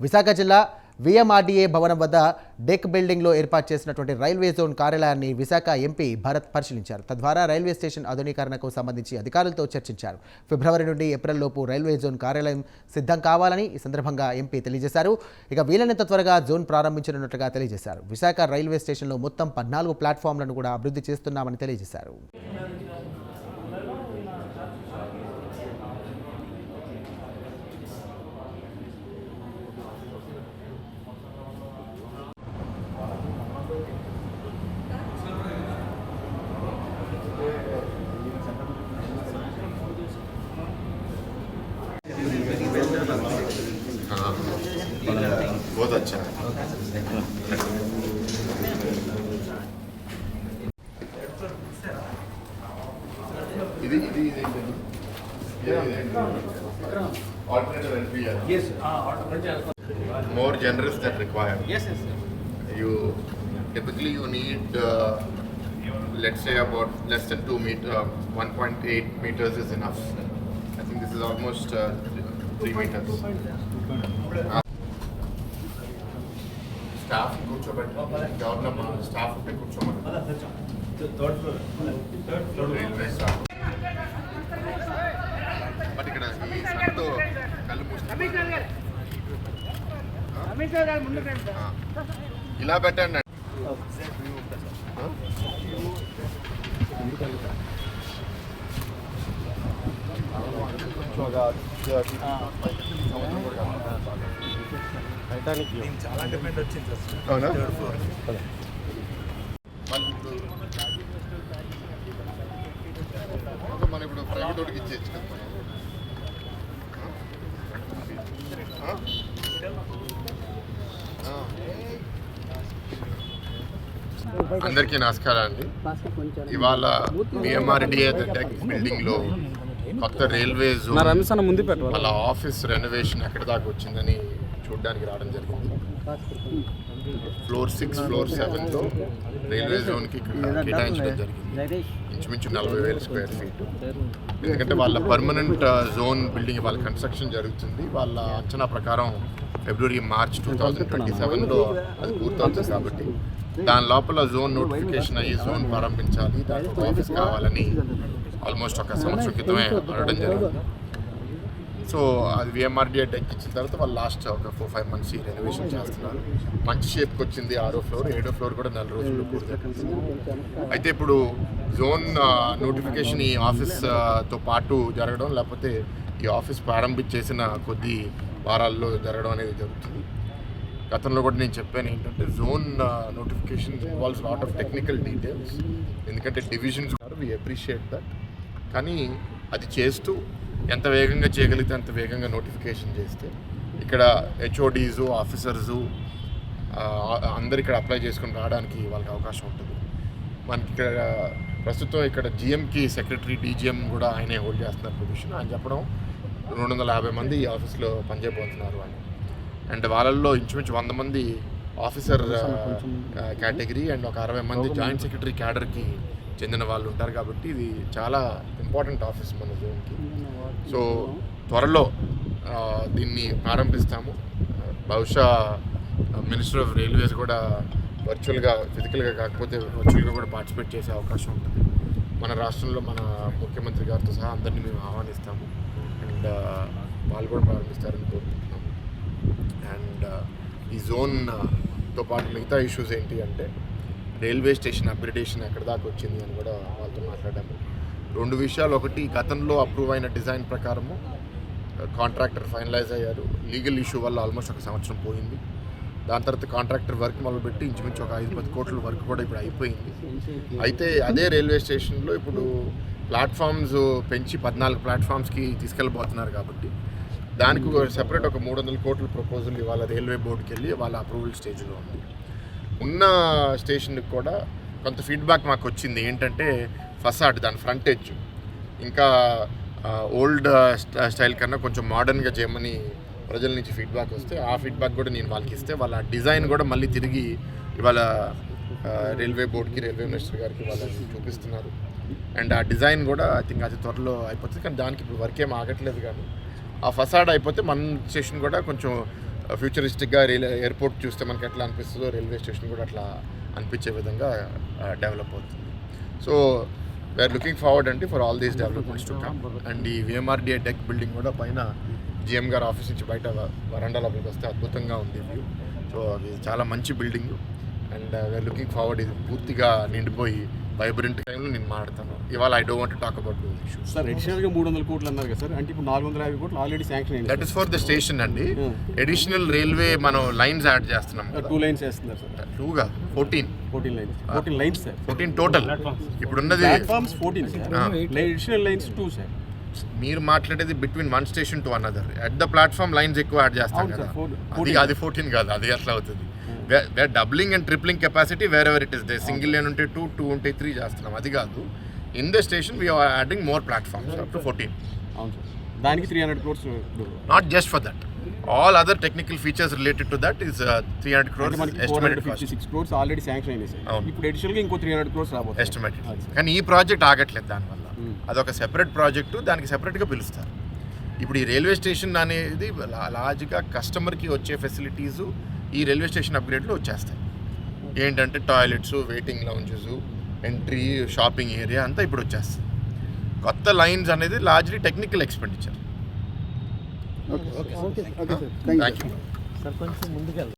విశాఖ జిల్లా విఎంఆర్డీఏ భవనం వద్ద డెక్ బిల్డింగ్లో ఏర్పాటు చేసినటువంటి రైల్వే జోన్ కార్యాలయాన్ని విశాఖ ఎంపీ భరత్ పరిశీలించారు. తద్వారా రైల్వే స్టేషన్ ఆధునీకరణకు సంబంధించి అధికారులతో చర్చించారు. ఫిబ్రవరి నుండి ఏప్రిల్ లోపు రైల్వే జోన్ కార్యాలయం సిద్ధం కావాలని ఈ సందర్భంగా ఎంపీ తెలియజేశారు. ఇక వీలైనంత త్వరగా జోన్ ప్రారంభించనున్నట్లుగా తెలియజేశారు. విశాఖ రైల్వే స్టేషన్లో మొత్తం 14 ప్లాట్ఫామ్లను కూడా అభివృద్ధి చేస్తున్నామని తెలియజేశారు. बहुत अच्छा है। Alternative entry. Yes. More generous than required. Yes, sir. You typically you need let's say about less than 2 meter, 1.8 meters is enough. I think this is almost 3 meters. Staff కూర్చోబెట్టి గవర్నమెంట్ స్టాఫ్ ఉంటే కూర్చోమని Third floor. Railway staff. But ఇక్కడ ఈ సన్తో కళ్ళు మూసుకుంటే ఇలా పెట్టండి. చాలా డిమాండ్ వచ్చింది సార్. అవునా? మనం ఇప్పుడు ప్రైవేట్ వాడికి ఇచ్చేయచ్చు కదా. అందరికీ నమస్కారం అండి. ఇవాళ విఎంఆర్డీఏ డెక్ బిల్డింగ్లో కొత్త రైల్వే జోన్ వాళ్ళ ఆఫీస్ రెనోవేషన్ ఎక్కడి దాకా వచ్చిందని చూడడానికి రావడం జరిగింది. ఫ్లోర్ 6, ఫ్లోర్ 7లో రైల్వే జోన్కి కేటాయించడం జరిగింది. ఇంచుమించు 40,000 స్క్వేర్ ఫీట్. ఎందుకంటే వాళ్ళ పర్మనెంట్ జోన్ బిల్డింగ్ వాళ్ళ కన్స్ట్రక్షన్ జరుగుతుంది. వాళ్ళ అంచనా ప్రకారం ఫిబ్రవరి, మార్చ్ 2027లో అది పూర్తవుతుంది. కాబట్టి దాని లోపల జోన్ నోటిఫికేషన్ అయ్యి జోన్ ప్రారంభించాలి, దానికి ఆఫీస్ కావాలని ఆల్మోస్ట్ 1 సంవత్సరం క్రితమే అడగడం జరిగింది. సో అది విఎంఆర్డీఏ డెక్ ఇచ్చిన తర్వాత వాళ్ళు లాస్ట్ ఒక 4-5 మంత్స్ ఈ రెనోవేషన్ చేస్తున్నారు. మంచి షేప్కి వచ్చింది. 6వ ఫ్లోర్, 7వ ఫ్లోర్ కూడా 4 రోజుల్లో పూర్తవుతుంది. అయితే ఇప్పుడు జోన్ నోటిఫికేషన్ ఈ ఆఫీస్తో పాటు జరగడం, లేకపోతే ఈ ఆఫీస్ ప్రారంభించేసిన కొద్ది వారాల్లో జరగడం అనేది జరుగుతుంది. గతంలో కూడా నేను చెప్పాను ఏంటంటే zone notification involves lot of technical details. ఎందుకంటే డివిజన్స్ వి అప్రిషియేట్ దట్. కానీ అది చేస్తూ ఎంత వేగంగా చేయగలిగితే అంత వేగంగా నోటిఫికేషన్ చేస్తే ఇక్కడ హెచ్ఓడీసు, ఆఫీసర్సు అందరు ఇక్కడ అప్లై చేసుకుని రావడానికి వాళ్ళకి అవకాశం ఉంటుంది. మనకి ఇక్కడ ప్రస్తుతం ఇక్కడ జిఎంకి సెక్రటరీ, డీజీఎం కూడా ఆయనే హోల్డ్ చేస్తున్నారు పొజిషన్. ఆయన చెప్పడం 250 మంది ఈ ఆఫీస్లో పనిచేయబోతున్నారు అని. అండ్ వాళ్ళల్లో ఇంచుమించు 100 మంది ఆఫీసర్ కేటగిరీ అండ్ ఒక 60 మంది జాయింట్ సెక్రటరీ క్యాడర్కి చెందిన వాళ్ళు ఉంటారు. కాబట్టి ఇది చాలా ఇంపార్టెంట్ ఆఫీస్ మన జోన్కి. సో త్వరలో దీన్ని ప్రారంభిస్తాము. బహుశా మినిస్టర్ ఆఫ్ రైల్వేస్ కూడా వర్చువల్గా, ఫిజికల్గా కాకపోతే వర్చువల్గా కూడా పార్టిసిపేట్ చేసే అవకాశం ఉంటుంది. మన రాష్ట్రంలో మన ముఖ్యమంత్రి గారితో సహా అందరినీ మేము ఆహ్వానిస్తాము. అండ్ వాళ్ళు కూడా ప్రారంభిస్తారని కోరుకుంటున్నాము. అండ్ ఈ జోన్తో పాటు మిగతా ఇష్యూస్ ఏంటి అంటే రైల్వే స్టేషన్ అప్గ్రేడేషన్ ఎక్కడి దాకా వచ్చింది అని కూడా వాళ్ళతో మాట్లాడాము. 2 విషయాలు. ఒకటి, గతంలో అప్రూవ్ అయిన డిజైన్ ప్రకారము కాంట్రాక్టర్ ఫైనలైజ్ అయ్యారు. లీగల్ ఇష్యూ వల్ల ఆల్మోస్ట్ 1 సంవత్సరం పోయింది. దాని తర్వాత కాంట్రాక్టర్ వర్క్ మొదలుపెట్టి ఇంచుమించు ఒక 5-10 కోట్ల వర్క్ కూడా ఇప్పుడు అయిపోయింది. అయితే అదే రైల్వే స్టేషన్లో ఇప్పుడు ప్లాట్ఫామ్స్ పెంచి 14 ప్లాట్ఫామ్స్కి తీసుకెళ్ళబోతున్నారు. కాబట్టి దానికి సెపరేట్ ఒక 300 కోట్ల ప్రపోజల్ ఇవాళ రైల్వే బోర్డుకి వెళ్ళి వాళ్ళ అప్రూవల్ స్టేజ్లో ఉంది. ఉన్న స్టేషన్కి కూడా కొంత ఫీడ్బ్యాక్ మాకు వచ్చింది. ఏంటంటే ఫసాడ్, దాని ఫ్రంటేజ్ ఇంకా ఓల్డ్ స్టైల్ కన్నా కొంచెం మోడర్న్గా చేయమని ప్రజల నుంచి ఫీడ్బ్యాక్ వస్తే ఆ ఫీడ్బ్యాక్ కూడా నేను వాళ్ళకి ఇస్తే వాళ్ళ డిజైన్ కూడా మళ్ళీ తిరిగి ఇవాళ రైల్వే బోర్డుకి, రైల్వే మినిస్టర్ గారికి వాళ్ళని చూపిస్తున్నారు. అండ్ ఆ డిజైన్ కూడా ఐ థింక్ అది త్వరలో అయిపోతుంది. కానీ దానికి ఇప్పుడు వర్క్ ఏం ఆగట్లేదు. కానీ ఆ ఫసాడ్ అయిపోతే మన స్టేషన్ కూడా కొంచెం ఫ్యూచరిస్టిక్గా ఎయిర్పోర్ట్ చూస్తే మనకి ఎట్లా అనిపిస్తుందో రైల్వే స్టేషన్ కూడా అట్లా అనిపించే విధంగా డెవలప్ అవుతుంది. సో వీఆర్ లుకింగ్ ఫార్వర్డ్ అండి for all these developments to come. And ఈ విఎంఆర్డిఏ డెక్ బిల్డింగ్ కూడా పైన జిఎం గారి ఆఫీస్ నుంచి బయట వరండా లోపలికి వస్తే అద్భుతంగా ఉంది వ్యూ. సో అది చాలా మంచి building and we are looking forward. ఇది పూర్తిగా నిండిపోయి వైబ్రెంట్ టైంలో నేను మాట్లాడతాను. ఇవాళ I don't want to talk about those issues. Sir అడిషనల్గా 300 కోట్లు అన్నారు కదా సార్, అంటే ఇప్పుడు 450 కోట్లు ఆల్రెడీ శాంక్షన్ అయింది. That is for the station అండి. అడిషనల్ రైల్వే మనం లైన్స్ యాడ్ చేస్తున్నాం. 2 లైన్స్ వేస్తున్నారు సార్. 2గా 14 లైన్స్ 14 లైన్స్ సార్. 14 టోటల్. ఇప్పుడున్నది platforms 14 sir, additional lines 2 sir. మీరు మాట్లాడేది between one station to another. At the platform lines ఎక్కువ యాడ్ చేస్తాం అవును కదా. సార్, అది 14 కాదు, అది అట్లా అవుతుంది. Where doubling and tripling capacity wherever it is there. Single lane ఉంటే 2 ఉంటే 3 చేస్తున్నాం, అది కాదు. In the station we are adding more platforms up to 14. అవును సార్, దానికి 300 crores. Not just for that, all other technical features related to that is 300 crores estimated cost. 456 crores already sanction అయింది sir. అవును. ఇప్పుడు అడిషనల్గా ఇంకో 300 క్రోర్స్ రాబోతుంది ఎస్టిమేటెడ్. కానీ ఈ ప్రాజెక్ట్ ఆగట్లేదు దానివల్ల. అదొక సెపరేట్ ప్రాజెక్టు, దానికి సెపరేట్గా పిలుస్తారు. ఇప్పుడు ఈ రైల్వే స్టేషన్ అనేది లార్జ్గా కస్టమర్కి వచ్చే ఫెసిలిటీసు ఈ రైల్వే స్టేషన్ అప్గ్రేడ్లో వచ్చేస్తాయి. ఏంటంటే toilets, waiting lounges, entry, shopping area అంతా ఇప్పుడు వచ్చేస్తుంది. కొత్త లైన్స్ అనేది largely technical expenditure. Thank you.